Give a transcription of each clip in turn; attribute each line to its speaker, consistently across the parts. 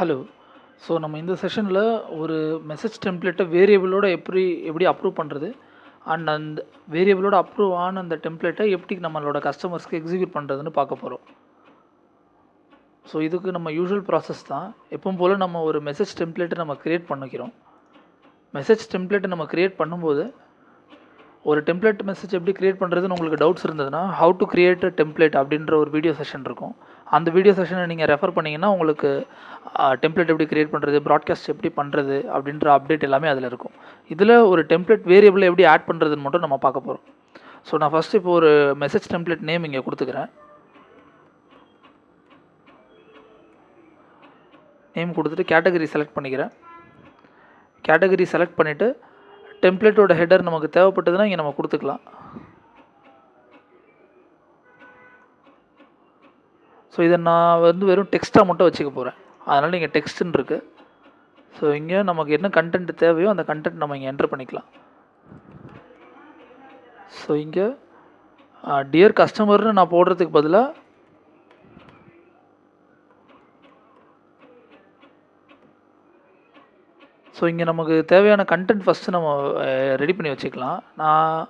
Speaker 1: Hello. So நம்ம இந்த செஷனில் ஒரு மெசேஜ் டெம்ப்ளேட்டை வேரியபிளோட எப்படி அப்ரூவ் பண்ணுறது அண்ட் அந்த வேரியபிளோட அப்ரூவ் ஆன அந்த டெம்ப்ளேட்டை எப்படி நம்மளோட கஸ்டமர்ஸ்க்கு எக்ஸிக்யூட் பண்ணுறதுன்னு பார்க்க போகிறோம். ஸோ இதுக்கு நம்ம யூஷுவல் ப்ராசஸ் தான். எப்பவும் போல் நம்ம ஒரு மெசேஜ் டெம்ப்ளேட்டை நம்ம க்ரியேட் பண்ணிக்கிறோம். மெசேஜ் டெம்ப்ளேட்டை நம்ம க்ரியேட் பண்ணும்போது ஒரு டெம்ப்ளேட் மெசேஜ் எப்படி க்ரியேட் பண்ணுறதுன்னு உங்களுக்கு டவுட்ஸ் இருந்ததுன்னா how to create a template அப்படின்ற ஒரு வீடியோ செஷன் இருக்கும். அந்த வீடியோ செஷனை நீங்கள் ரெஃபர் பண்ணிங்கன்னா உங்களுக்கு டெம்ப்ளேட் எப்படி க்ரியேட் பண்ணுறது, ப்ராட்காஸ்ட் எப்படி பண்ணுறது அப்படின்ற அப்டேட் எல்லாமே அதில் இருக்கும். இதில் ஒரு டெம்ப்ளேட் வேரியபிளை எப்படி ஆட் பண்ணுறதுன்னு மட்டும் நம்ம பார்க்க போகிறோம். ஸோ நான் ஃபஸ்ட்டு இப்போ ஒரு மெசேஜ் டெம்ப்ளேட் நேம் இங்கே கொடுத்துக்கிறேன். நேம் கொடுத்துட்டு கேட்டகரி செலக்ட் பண்ணிக்கிறேன். கேட்டகரி செலக்ட் பண்ணிவிட்டு டெம்ப்ளேட்டோட ஹெடர் நமக்கு தேவைப்பட்டதுன்னா இங்கே நம்ம கொடுத்துக்கலாம். ஸோ இதை நான் வெறும் டெக்ஸ்ட்டாக மட்டும் வச்சுக்க போகிறேன். அதனால் இங்கே டெக்ஸ்ட்டுன்னு இருக்குது. ஸோ இங்கே நமக்கு என்ன கண்டென்ட் தேவையோ அந்த கண்டென்ட் நம்ம இங்கே என்டர் பண்ணிக்கலாம். ஸோ இங்கே டியர் கஸ்டமர்னு நான் போடுறதுக்கு பதிலாக ஸோ இங்கே நமக்கு தேவையான கண்டென்ட் ஃபஸ்ட்டு நம்ம ரெடி பண்ணி வச்சுக்கலாம். நான்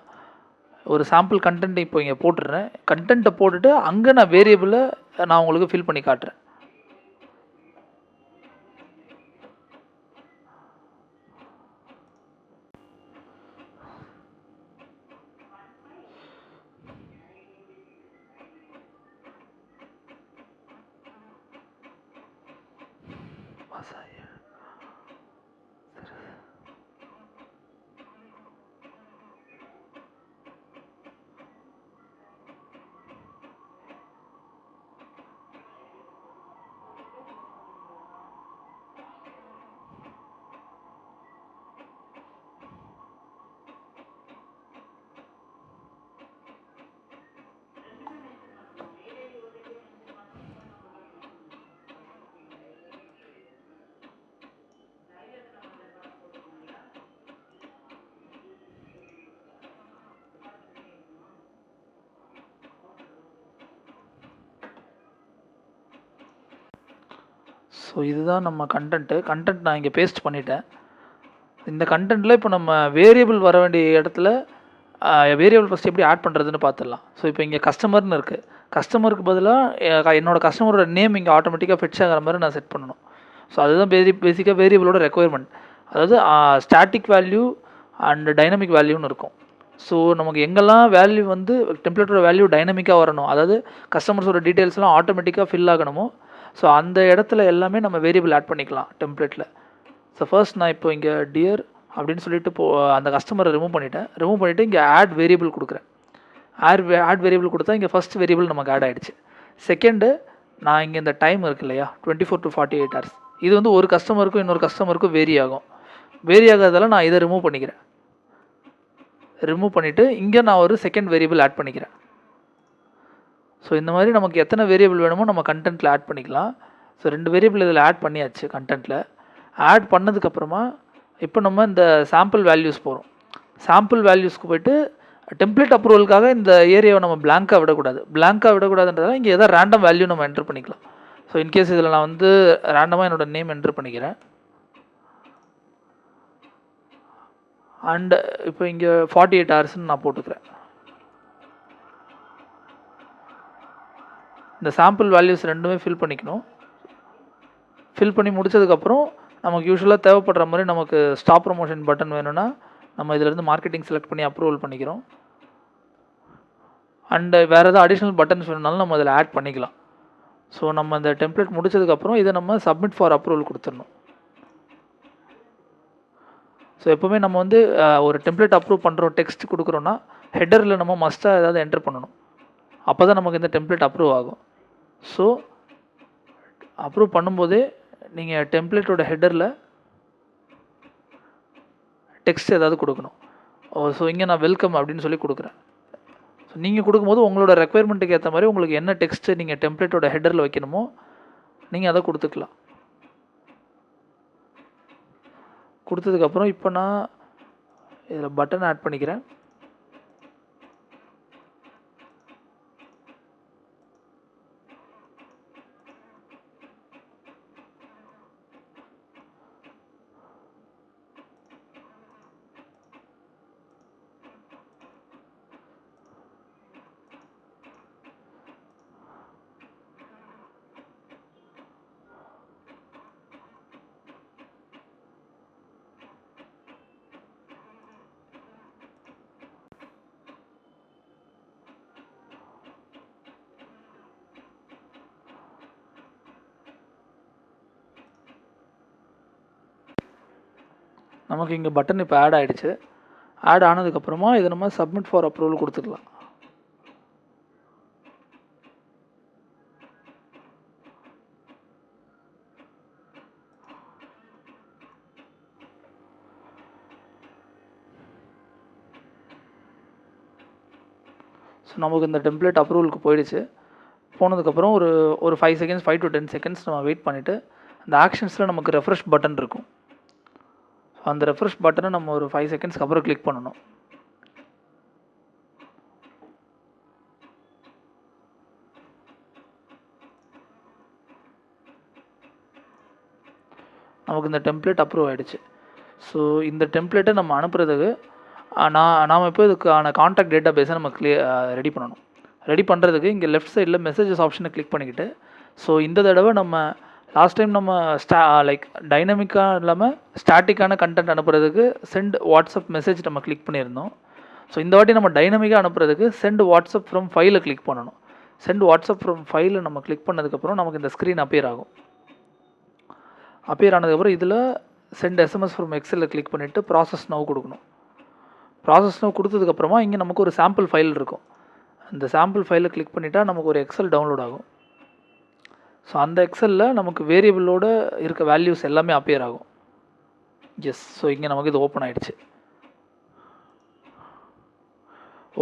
Speaker 1: ஒரு சாம்பிள் கண்டென்ட் இப்போ இங்கே போட்டுடுறேன். கண்டென்ட்டை போட்டுட்டு அங்கே நான் வேரியபிளை நான் உங்களுக்கு ஃபில் பண்ணி காட்டுறேன். ஸோ இதுதான் நம்ம கண்டென்ட் நான் இங்கே பேஸ்ட் பண்ணிட்டேன். இந்த கண்டென்ட்டில் இப்போ நம்ம வேரியபிள் வர வேண்டிய இடத்துல வேரியபிள் ஃபஸ்ட் எப்படி ஆட் பண்ணுறதுன்னு பார்த்துடலாம். ஸோ இப்போ இங்கே கஸ்டமர்னு இருக்குது. கஸ்டமருக்கு பதிலாக என்னோடய கஸ்டமரோட நேம் இங்கே ஆட்டோமேட்டிக்காக ஃபெட்ச் ஆகிற மாதிரி நான் செட் பண்ணணும். ஸோ அதுதான் பேசிக்காக வேரியபிளோட ரெக்குயர்மெண்ட். அதாவது ஸ்டாட்டிக் வேல்யூ அண்ட் டைனமிக் வேல்யூன்னு இருக்கும். ஸோ நமக்கு எங்கெல்லாம் வேல்யூ டெம்ப்ளேட்டோட வேல்யூ டைனமிக்காக வரணும், அதாவது கஸ்டமர்ஸோட டீட்டெயில்ஸ்லாம் ஆட்டோமேட்டிக்காக ஃபில் ஆகணுமோ, ஸோ அந்த இடத்துல எல்லாமே நம்ம வேரியபிள் ஆட் பண்ணிக்கலாம் டெம்ப்ளேட்டில். ஸோ ஃபர்ஸ்ட் நான் இப்போ இங்கே டியர் அப்படின்னு சொல்லிட்டு அந்த கஸ்டமரை ரிமூவ் பண்ணிவிட்டு இங்கே ஆட் வேரியபிள் கொடுக்குறேன். ஆட் வேரியபிள் கொடுத்தா இங்கே ஃபஸ்ட் வேரியபிள் நமக்கு ஆட் ஆகிடுச்சு. செகண்டு நான் இங்கே இந்த டைம் இருக்குது இல்லையா, 24 to 48 hours, இது ஒரு கஸ்டமருக்கும் இன்னொரு கஸ்டமருக்கும் வேரி ஆகாததால் நான் இதை ரிமூவ் பண்ணிவிட்டு இங்கே நான் ஒரு செகண்ட் வேரியபிள் ஆட் பண்ணிக்கிறேன். ஸோ இந்த மாதிரி நமக்கு எத்தனை வேரியபிள் வேணுமோ நம்ம கண்டென்ட்டில் ஆட் பண்ணிக்கலாம். ஸோ 2 வேரியபிள் இதில் ஆட் பண்ணியாச்சு. கண்டென்ட்டில் ஆட் பண்ணதுக்கப்புறமா இப்போ நம்ம இந்த சாம்பிள் வேல்யூஸ் போகிறோம். சாம்பிள் வேல்யூஸ்க்கு போய்ட்டு டெம்ப்ளேட் அப்ரூவலுக்காக இந்த ஏரியாவை நம்ம பிளாங்காக விடக்கூடாதுன்றதால இங்கே எதாவது ரேண்டம் வேல்யூ நம்ம என்டர் பண்ணிக்கலாம். ஸோ இன்கேஸ் இதில் நான் ரேண்டமாக என்னோடய நேம் என்டர் பண்ணிக்கிறேன். அண்டு இப்போ இங்கே 48 ஹவர்ஸ்ன்னு நான் போட்டுக்கிறேன். இந்த சாம்பிள் வேல்யூஸ் ரெண்டுமே ஃபில் பண்ணிக்கணும். ஃபில் பண்ணி முடித்ததுக்கப்புறம் நமக்கு யூஸ்வலாக தேவைப்படுற மாதிரி நமக்கு ஸ்டாப் ப்ரமோஷன் பட்டன் வேணும்னா நம்ம இதிலேருந்து மார்க்கெட்டிங் செலக்ட் பண்ணி அப்ரூவல் பண்ணிக்கிறோம். அண்டு வேறு எதாவது அடிஷ்னல் பட்டன்ஸ் வேணுனாலும் நம்ம அதில் ஆட் பண்ணிக்கலாம். ஸோ நம்ம இந்த டெம்ப்ளேட் முடித்ததுக்கப்புறம் இதை நம்ம சப்மிட் ஃபார் அப்ரூவல் கொடுத்துடணும். ஸோ எப்போவுமே நம்ம ஒரு டெம்ப்ளேட் அப்ரூவ் பண்ணுறோம், டெக்ஸ்ட் கொடுக்குறோன்னா ஹெட்டரில் நம்ம மஸ்ட்டாக ஏதாவது என்டர் பண்ணணும். அப்போ தான் நமக்கு இந்த டெம்ப்ளேட் அப்ரூவ் ஆகும். ஸோ அப்ரூவ் பண்ணும்போதே நீங்கள் டெம்ப்ளேட்டோட ஹெட்டரில் டெக்ஸ்ட் ஏதாவது கொடுக்கணும். ஸோ இங்கே நான் வெல்கம் அப்படின்னு சொல்லி கொடுக்குறேன். ஸோ நீங்கள் கொடுக்கும்போது உங்களோட ரெக்குயர்மெண்ட்டுக்கு ஏற்ற மாதிரி உங்களுக்கு என்ன டெக்ஸ்ட்டு நீங்கள் டெம்ப்ளேட்டோட ஹெட்டரில் வைக்கணுமோ நீங்கள் அதை கொடுத்துக்கலாம். கொடுத்ததுக்கப்புறம் இப்போ நான் இதில் பட்டன் ஆட் பண்ணிக்கிறேன். நமக்கு இங்கே பட்டன் இப்போ ஆட் ஆகிடுச்சு. ஆட் ஆனதுக்கப்புறமா இதை நம்ம சப்மிட் ஃபார் அப்ரூவல் கொடுத்துக்கலாம். ஸோ நமக்கு இந்த டெம்ப்ளேட் அப்ரூவலுக்கு போயிடுச்சு. போனதுக்கப்புறம் ஒரு 5 செகண்ட்ஸ் 5 to 10 செகண்ட்ஸ் நம்ம வெயிட் பண்ணிவிட்டு அந்த ஆக்ஷன்ஸில் நமக்கு ரெஃப்ரெஷ் பட்டன் இருக்கும். அந்த ரெஃப்ரெஷ் பட்டனை நம்ம ஒரு 5 செகண்ட்ஸ்க்கு அப்புறம் கிளிக் பண்ணணும். நமக்கு இந்த டெம்ப்ளேட் அப்ரூவ் ஆகிடுச்சு. ஸோ இந்த டெம்ப்ளேட்டை நம்ம அனுப்புறதுக்கு நாம் இப்போ இதுக்கான கான்டாக்ட் டேட்டா பேஸை நம்ம ரெடி பண்ணணும். ரெடி பண்ணுறதுக்கு இங்கே லெஃப்ட் சைடில் மெசேஜஸ் ஆப்ஷனை கிளிக் பண்ணிக்கிட்டு, ஸோ இந்த தடவை நம்ம லாஸ்ட் டைம் நம்ம லைக் டைனமிக்காக இல்லாமல் ஸ்டாட்டிக்கான கண்டென்ட் அனுப்புறதுக்கு சென்ட் வாட்ஸ்அப் மெசேஜ் நம்ம கிளிக் பண்ணியிருந்தோம். ஸோ இந்த வாட்டி நம்ம டைனமிக்காக அனுப்புறதுக்கு சென்ட் வாட்ஸ்அப் ஃப்ரம் ஃபைலை கிளிக் பண்ணணும். சென்ட் வாட்ஸ்அப் ஃப்ரம் ஃபைலை நம்ம கிளிக் பண்ணதுக்கப்புறம் நமக்கு இந்த ஸ்க்ரீன் அப்பியர் ஆகும். அப்பியர் ஆனதுக்கப்புறம் இதில் சென்ட் எஸ்எம்எஸ் ஃப்ரம் எக்ஸலில் கிளிக் பண்ணிவிட்டு ப்ராசஸ் நவ் கொடுக்கணும். ப்ராசஸ் நவ் கொடுத்ததுக்கப்புறமா இங்கே நமக்கு ஒரு சாம்பிள் ஃபைல் இருக்கும். அந்த சாம்பிள் ஃபைலை கிளிக் பண்ணிட்டா நமக்கு ஒரு எக்ஸல் டவுன்லோட் ஆகும். ஸோ அந்த எக்ஸலில் நமக்கு வேரியபிளோட இருக்க வேல்யூஸ் எல்லாமே அப்பியர் ஆகும். எஸ், ஸோ இங்கே நமக்கு இது ஓப்பன் ஆகிடுச்சு.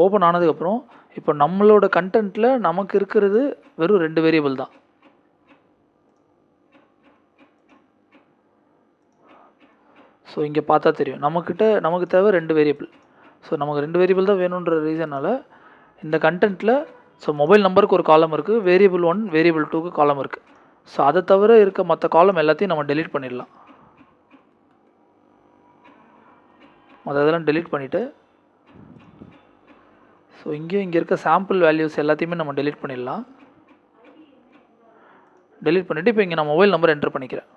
Speaker 1: ஓப்பன் ஆனதுக்கப்புறம் இப்போ நம்மளோட கண்டென்ட்டில் நமக்கு இருக்கிறது வெறும் 2 வேரியபிள் தான். ஸோ இங்கே பார்த்தா தெரியும் நமக்கு தேவை 2 வேரியபிள். ஸோ நமக்கு 2 வேரியபிள் தான் வேணுன்ற ரீசனால் இந்த கண்டென்ட்டில் ஸோ மொபைல் நம்பருக்கு ஒரு காலம் இருக்குது, வேரியபிள் 1 வேரியபிள் 2க்கு காலம் இருக்குது. ஸோ அதை தவிர இருக்க மற்ற காலம் எல்லாத்தையும் நம்ம டெலீட் பண்ணிடலாம். அதெல்லாம் டெலீட் பண்ணிவிட்டு ஸோ இங்கே இருக்க சாம்பிள் வேல்யூஸ் எல்லாத்தையுமே நம்ம டெலீட் பண்ணிடலாம். டெலீட் பண்ணிவிட்டு இப்போ இங்கே நான் மொபைல் நம்பர் என்டர் பண்ணிக்கிறேன்.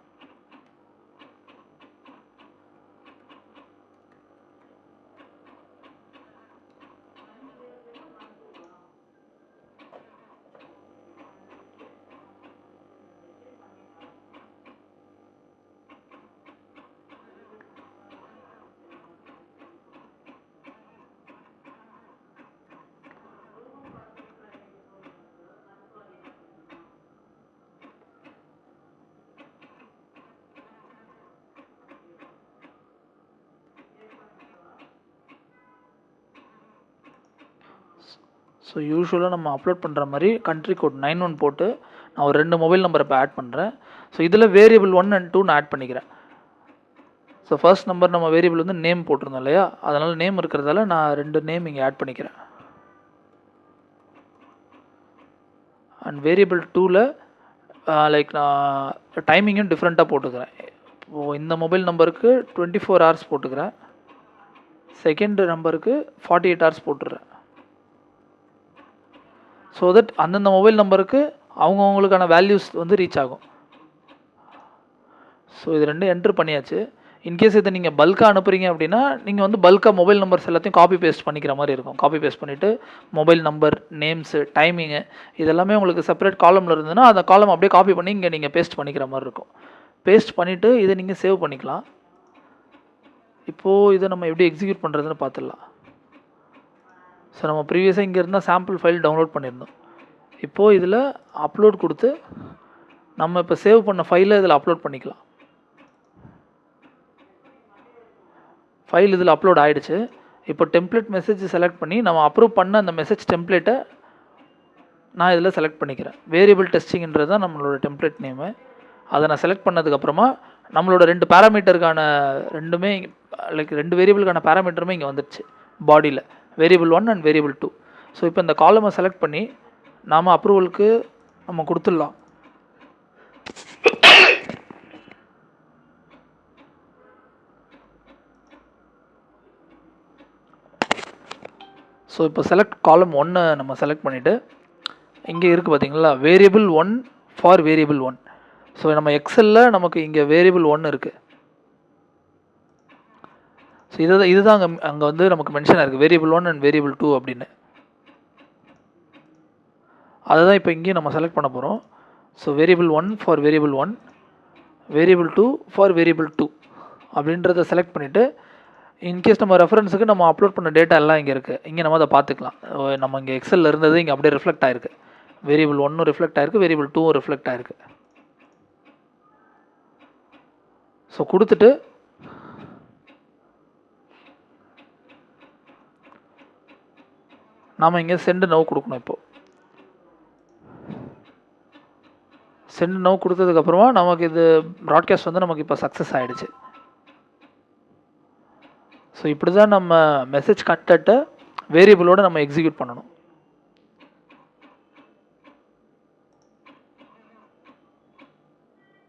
Speaker 1: ஸோ யூஸ்வலாக நம்ம அப்லோட் பண்ணுற மாதிரி கண்ட்ரி கோட் 91 போட்டு நான் ஒரு 2 மொபைல் நம்பர் இப்போ ஆட் பண்ணுறேன். ஸோ இதில் வேரியபிள் 1 and 2 நான் ஆட் பண்ணிக்கிறேன். ஸோ ஃபர்ஸ்ட் நம்பர் நம்ம வேரியபிள் வந்து நேம் போட்டிருந்தோம் இல்லையா, அதனால் நேம் இருக்கிறதால நான் 2 நேம் இங்கே ஆட் பண்ணிக்கிறேன். அண்ட் வேரியபிள் 2ல் லைக் நான் டைமிங்கும் டிஃப்ரெண்ட்டாக போட்டுக்கிறேன். இப்போது இந்த மொபைல் நம்பருக்கு 24 hours போட்டுக்கிறேன், செகண்ட் நம்பருக்கு 48 hours போட்டுடுறேன். ஸோ தட் அந்தந்த மொபைல் நம்பருக்கு அவங்கவுங்களுக்கான வேல்யூஸ் வந்து ரீச் ஆகும். ஸோ இது 2 என்ட்ரு பண்ணியாச்சு. இன்கேஸ் இதை நீங்கள் பல்காக அனுப்புகிறீங்க அப்படின்னா நீங்கள் வந்து பல்காக மொபைல் நம்பர்ஸ் எல்லாத்தையும் காப்பி பேஸ்ட் பண்ணிக்கிற மாதிரி இருக்கும். காப்பி பேஸ்ட் பண்ணிவிட்டு மொபைல் நம்பர், நேம்ஸு, டைமிங்கு இதெல்லாமே உங்களுக்கு செப்பரேட் காலமில் இருந்ததுன்னா அந்த காலம் அப்படியே காப்பி பண்ணி இங்கே நீங்கள் பேஸ்ட் பண்ணிக்கிற மாதிரி இருக்கும். பேஸ்ட் பண்ணிவிட்டு இதை நீங்கள் சேவ் பண்ணிக்கலாம். இப்போது இதை நம்ம எப்படி எக்ஸிக்யூட் பண்ணுறதுன்னு பார்த்துடலாம். ஸோ நம்ம ப்ரீவியஸாக இங்கே இருந்தால் சாம்பிள் ஃபைல் டவுன்லோட் பண்ணியிருந்தோம். இப்போது இதில் அப்லோட் கொடுத்து நம்ம இப்போ சேவ் பண்ண ஃபைலை இதில் அப்லோட் பண்ணிக்கலாம். ஃபைல் இதில் அப்லோட் ஆகிடுச்சு. இப்போ டெம்ப்ளேட் மெசேஜ் செலக்ட் பண்ணி நம்ம அப்ரூவ் பண்ண அந்த மெசேஜ் டெம்ப்ளேட்டை நான் இதில் செலக்ட் பண்ணிக்கிறேன். வேரியபிள் டெஸ்டிங்கிறது தான் நம்மளோட டெம்ப்ளேட் நேமு. அதை நான் செலக்ட் பண்ணதுக்கப்புறமா நம்மளோட 2 பேராமீட்டருக்கான 2 வேரியபிளுக்கான பேராமீட்டருமே இங்கே வந்துடுச்சு பாடியில், வேரியபிள் 1 அண்ட் வேரியபிள் 2. ஸோ இப்போ இந்த காலமை செலக்ட் பண்ணி நாம் அப்ரூவலுக்கு நம்ம கொடுத்துடலாம். ஸோ இப்போ செலக்ட் காலம் 1 நம்ம செலக்ட் பண்ணிவிட்டு இங்கே இருக்குது பார்த்தீங்களா, வேரியபிள் 1 ஃபார் வேரியபிள் 1. ஸோ நம்ம எக்ஸலில் நமக்கு இங்கே வேரியபிள் 1 இருக்குது. ஸோ இதுதான் அங்கே வந்து நமக்கு மென்ஷன் ஆயிருக்கு, வேரியபிள் 1 அண்ட் வேரியபிள் 2 அப்படின்னு. அதை தான் இப்போ இங்கேயும் நம்ம செலக்ட் பண்ண போகிறோம். So variable 1 for variable 1, variable 2 for variable 2 அப்படின்றத செலக்ட் பண்ணிவிட்டு இன்கேஸ் நம்ம ரெஃபரன்ஸுக்கு நம்ம அப்லோட் பண்ண டேட்டா எல்லாம் இங்கே இருக்குது. இங்கே நம்ம அதை பார்த்துக்கலாம். நம்ம இங்கே எக்ஸலில் இருந்தது இங்கே அப்படியே ரிஃப்ளெக்ட் ஆகிருக்கு. வேரியபிள் 1 ரிஃப்ளெக்ட் ஆகிருக்கு, வேரியபிள் 2 ரிஃப்ளெக்ட் ஆகிருக்கு. ஸோ கொடுத்துட்டு நாம் இங்கே சென்ட் நவ் கொடுக்கணும். இப்போது சென்ட் நவ் கொடுத்ததுக்கப்புறமா நமக்கு இது ப்ராட்காஸ்ட் வந்து நமக்கு இப்போ சக்ஸஸ் ஆகிடுச்சு. ஸோ இப்படி தான் நம்ம மெசேஜ் கண்டென்ட்டை வேரியபிளோடு நம்ம எக்ஸிக்யூட் பண்ணணும்.